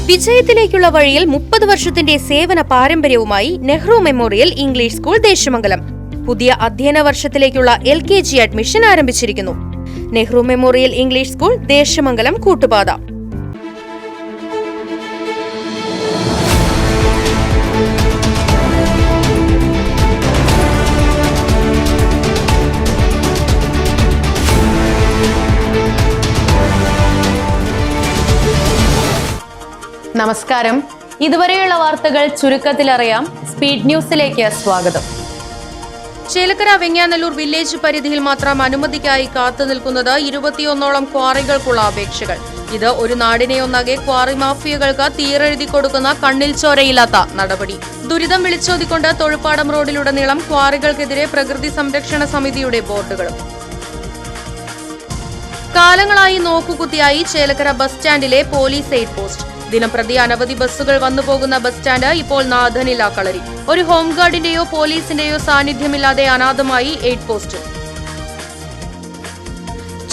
വിജയത്തിലേക്കുള്ള വഴിയിൽ 30 വർഷത്തിന്റെ സേവന പാരമ്പര്യവുമായി Nehru memorial English school Desamangalam പുതിയ അധ്യയന വർഷത്തിലേക്കുള്ള LKG അഡ്മിഷൻ ആരംഭിച്ചിരിക്കുന്നു. Nehru memorial English school Desamangalam Koottupatha. നമസ്കാരം. ഇതുവരെയുള്ള വാർത്തകൾ ചുരുക്കത്തിലറിയാം. സ്പീഡ് ന്യൂസിലേക്ക് സ്വാഗതം. ചേലക്കര വെങ്ങാനല്ലൂർ വില്ലേജ് പരിധിയിൽ മാത്രം അനുമതിക്കായി കാത്തുനിൽക്കുന്നത് 21ഓളം ക്വാറികൾക്കുള്ള അപേക്ഷകൾ. ഇത് ഒരു നാടിനെയൊന്നാകെ ക്വാറി മാഫിയകൾക്ക് തീരെഴുതി കൊടുക്കുന്ന കണ്ണിൽ ചോരയില്ലാത്ത നടപടി. ദുരിതം വിളിച്ചോതിക്കൊണ്ട് തൊഴുപ്പാടം റോഡിലുടനീളം ക്വാറികൾക്കെതിരെ പ്രകൃതി സംരക്ഷണ സമിതിയുടെ ബോർഡുകളും. കാലങ്ങളായി നോക്കുകുത്തിയായി ചേലക്കര ബസ് സ്റ്റാൻഡിലെ പോലീസ് എയ്ഡ് പോസ്റ്റ്. ദിനംപ്രതി അനവധി ബസ്സുകൾ വന്നുപോകുന്ന ബസ് സ്റ്റാൻഡ് ഇപ്പോൾ നാഥനില്ല കളരി. ഒരു ഹോംഗാർഡിന്റെയോ പോലീസിന്റെയോ സാന്നിധ്യമില്ലാതെ അനാഥമായി എയ്ഡ് പോസ്റ്റ്.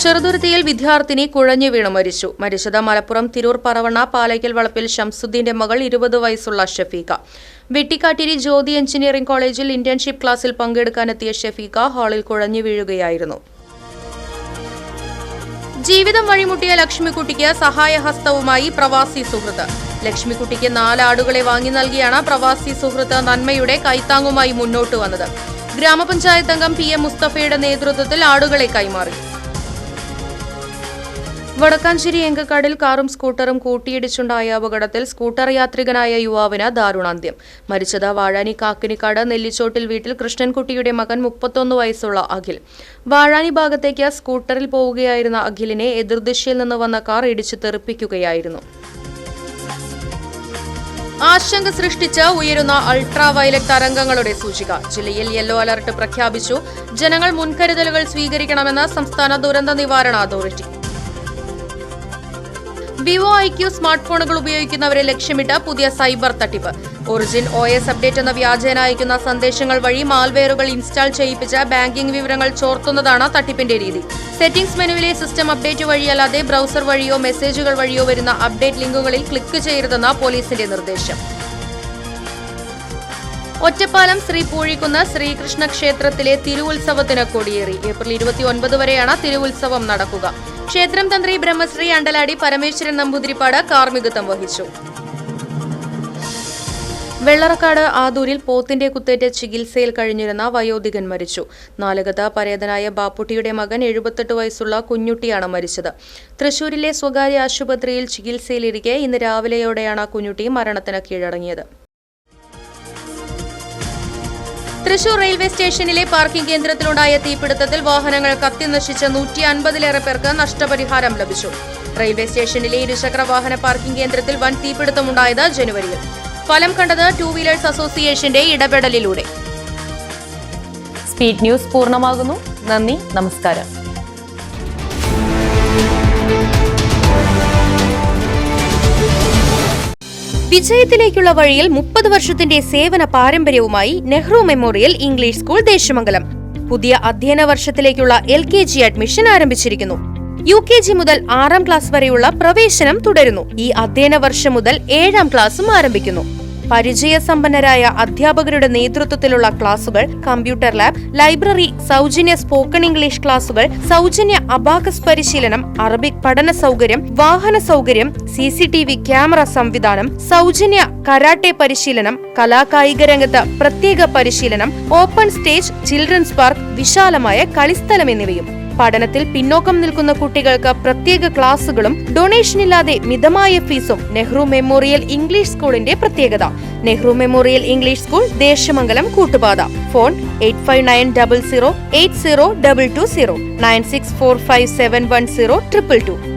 ചെറുതുരുത്തിയിൽ വിദ്യാർത്ഥിനി കുഴഞ്ഞു വീണു മരിച്ചു. മരിച്ചത് മലപ്പുറം തിരൂർ പറവണ്ണ പാലയ്ക്കൽ വളപ്പിൽ ഷംസുദ്ദീന്റെ മകൾ 20 വയസ്സുള്ള ഷഫീഖ. വെട്ടിക്കാട്ടിരി ജ്യോതി എഞ്ചിനീയറിംഗ് കോളേജിൽ ഇന്റേൺഷിപ്പ് ക്ലാസ്സിൽ പങ്കെടുക്കാനെത്തിയ ഷഫീഖ ഹാളിൽ കുഴഞ്ഞു വീഴുകയായിരുന്നു. ജീവിതം വഴിമുട്ടിയ ലക്ഷ്മിക്കുട്ടിക്ക് സഹായഹസ്തവുമായി പ്രവാസി സുഹൃത്ത്. ലക്ഷ്മിക്കുട്ടിക്ക് 4 ആടുകളെ വാങ്ങി നൽകിയാണ് പ്രവാസി സുഹൃത്ത് നന്മയുടെ കൈത്താങ്ങുമായി മുന്നോട്ട് വന്നത്. ഗ്രാമപഞ്ചായത്ത് അംഗം PM മുസ്തഫയുടെ നേതൃത്വത്തിൽ ആടുകളെ കൈമാറി. വടക്കാഞ്ചേരി എങ്കക്കാടിൽ കാറും സ്കൂട്ടറും കൂട്ടിയിടിച്ചുണ്ടായ അപകടത്തിൽ സ്കൂട്ടർ യാത്രികനായ യുവാവിന് ദാരുണാന്ത്യം. മരിച്ചത് വാഴാനി കാക്കിനിക്കാട് നെല്ലിച്ചോട്ടിൽ വീട്ടിൽ കൃഷ്ണൻകുട്ടിയുടെ മകൻ 31 വയസ്സുള്ള അഖിൽ. വാഴാനി ഭാഗത്തേക്ക് സ്കൂട്ടറിൽ പോവുകയായിരുന്ന അഖിലിനെ എതിർദിശയിൽ നിന്ന് വന്ന കാർ ഇടിച്ചു തെറിപ്പിക്കുകയായിരുന്നു. ആശങ്ക സൃഷ്ടിച്ച് ഉയരുന്ന അൾട്രാ വയലറ്റ് തരംഗങ്ങളുടെ സൂചിക. ജില്ലയിൽ യെല്ലോ അലർട്ട് പ്രഖ്യാപിച്ചു. ജനങ്ങൾ മുൻകരുതലുകൾ സ്വീകരിക്കണമെന്ന് സംസ്ഥാന ദുരന്ത നിവാരണ അതോറിറ്റി. വിവോ IQ സ്മാർട്ട് ഫോണുകൾ ഉപയോഗിക്കുന്നവരെ ലക്ഷ്യമിട്ട് പുതിയ സൈബർ തട്ടിപ്പ്. ഒറിജിൻ OS അപ്ഡേറ്റ് എന്ന വ്യാജേന അയക്കുന്ന സന്ദേശങ്ങൾ വഴി മാൽവെയറുകൾ ഇൻസ്റ്റാൾ ചെയ്യിപ്പിച്ച് ബാങ്കിംഗ് വിവരങ്ങൾ ചോർത്തുന്നതാണ് തട്ടിപ്പിന്റെ രീതി. സെറ്റിംഗ്സ് മെനുവിലെ സിസ്റ്റം അപ്ഡേറ്റ് വഴിയല്ലാതെ ബ്രൗസർ വഴിയോ മെസ്സേജുകൾ വഴിയോ വരുന്ന അപ്ഡേറ്റ് ലിങ്കുകളിൽ ക്ലിക്ക് ചെയ്യരുതെന്ന് പോലീസിന്റെ നിർദ്ദേശം. ഒറ്റപ്പാലം ശ്രീ പൂഴിക്കുന്ന് ശ്രീകൃഷ്ണ ക്ഷേത്രത്തിലെ തിരുവുത്സവത്തിന് കൊടിയേറി. ഏപ്രിൽ 29 വരെയാണ് തിരുവുത്സവം നടക്കുക. ക്ഷേത്രം തന്ത്രി ബ്രഹ്മശ്രീ അണ്ടലാടി പരമേശ്വരൻ നമ്പൂതിരിപ്പാട് കാർമ്മികത്വം വഹിച്ചു. വെള്ളറക്കാട് ആദൂരിൽ പോത്തിന്റെ കുത്തേറ്റ് ചികിത്സയിൽ കഴിഞ്ഞിരുന്ന വയോധികൻ മരിച്ചു. നാലകത്ത് പരേതനായ ബാപ്പുട്ടിയുടെ മകൻ 78 വയസ്സുള്ള കുഞ്ഞുട്ടിയാണ് മരിച്ചത്. തൃശൂരിലെ സ്വകാര്യ ആശുപത്രിയിൽ ചികിത്സയിലിരിക്കെ ഇന്ന് രാവിലെയോടെയാണ് കുഞ്ഞുട്ടി മരണത്തിന് കീഴടങ്ങിയത്. തൃശൂർ റെയിൽവേ സ്റ്റേഷനിലെ പാർക്കിംഗ് കേന്ദ്രത്തിലുണ്ടായ തീപിടുത്തത്തിൽ വാഹനങ്ങൾ കത്തിനശിച്ച് 150-ലേറെ പേർക്ക് നഷ്ടപരിഹാരം ലഭിച്ചു. റെയിൽവേ സ്റ്റേഷനിലെ ഇരുചക്ര വാഹന പാർക്കിംഗ് കേന്ദ്രത്തിൽ വൻ തീപിടുത്തമുണ്ടായത് ജനുവരിയിൽ. ഫലം കണ്ടത് 2 വീലേഴ്സ് അസോസിയേഷന്റെ ഇടപെടലിലൂടെ. സ്പീഡ് ന്യൂസ് പൂർണ്ണമാകുന്നു. നന്ദി, നമസ്കാരം. വിജയത്തിലേക്കുള്ള വഴിയിൽ 30 വർഷത്തിന്റെ സേവന പാരമ്പര്യവുമായി Nehru memorial English school Desamangalam പുതിയ അധ്യയന വർഷത്തിലേക്കുള്ള LKG അഡ്മിഷൻ ആരംഭിച്ചിരിക്കുന്നു. UKG മുതൽ 6ാം ക്ലാസ് വരെയുള്ള പ്രവേശനം തുടരുന്നു. ഈ അധ്യയന വർഷം മുതൽ 7ാം ക്ലാസും ആരംഭിക്കുന്നു. പരിചയസമ്പന്നരായ അധ്യാപകരുടെ നേതൃത്വത്തിലുള്ള ക്ലാസുകൾ, കമ്പ്യൂട്ടർ ലാബ്, ലൈബ്രറി, സൗജന്യ സ്പോക്കൺ ഇംഗ്ലീഷ് ക്ലാസുകൾ, സൗജന്യ അബാക്കസ് പരിശീലനം, അറബിക് പഠന സൗകര്യം, വാഹന സൗകര്യം, CCTV ക്യാമറ സംവിധാനം, സൗജന്യ കരാട്ടെ പരിശീലനം, കലാകായിക രംഗത്ത് പ്രത്യേക പരിശീലനം, ഓപ്പൺ സ്റ്റേജ്, ചിൽഡ്രൻസ് പാർക്ക്, വിശാലമായ കളിസ്ഥലം എന്നിവയും. പഠനത്തിൽ പിന്നോക്കം നിൽക്കുന്ന കുട്ടികൾക്ക് പ്രത്യേക ക്ലാസുകളും ഡൊണേഷനില്ലാതെ മിതമായ ഫീസും നെഹ്റു മെമ്മോറിയൽ ഇംഗ്ലീഷ് സ്കൂളിന്റെ പ്രത്യേകത. Nehru memorial English school Desamangalam Koottupatha. Phone 8590080220 9645710222.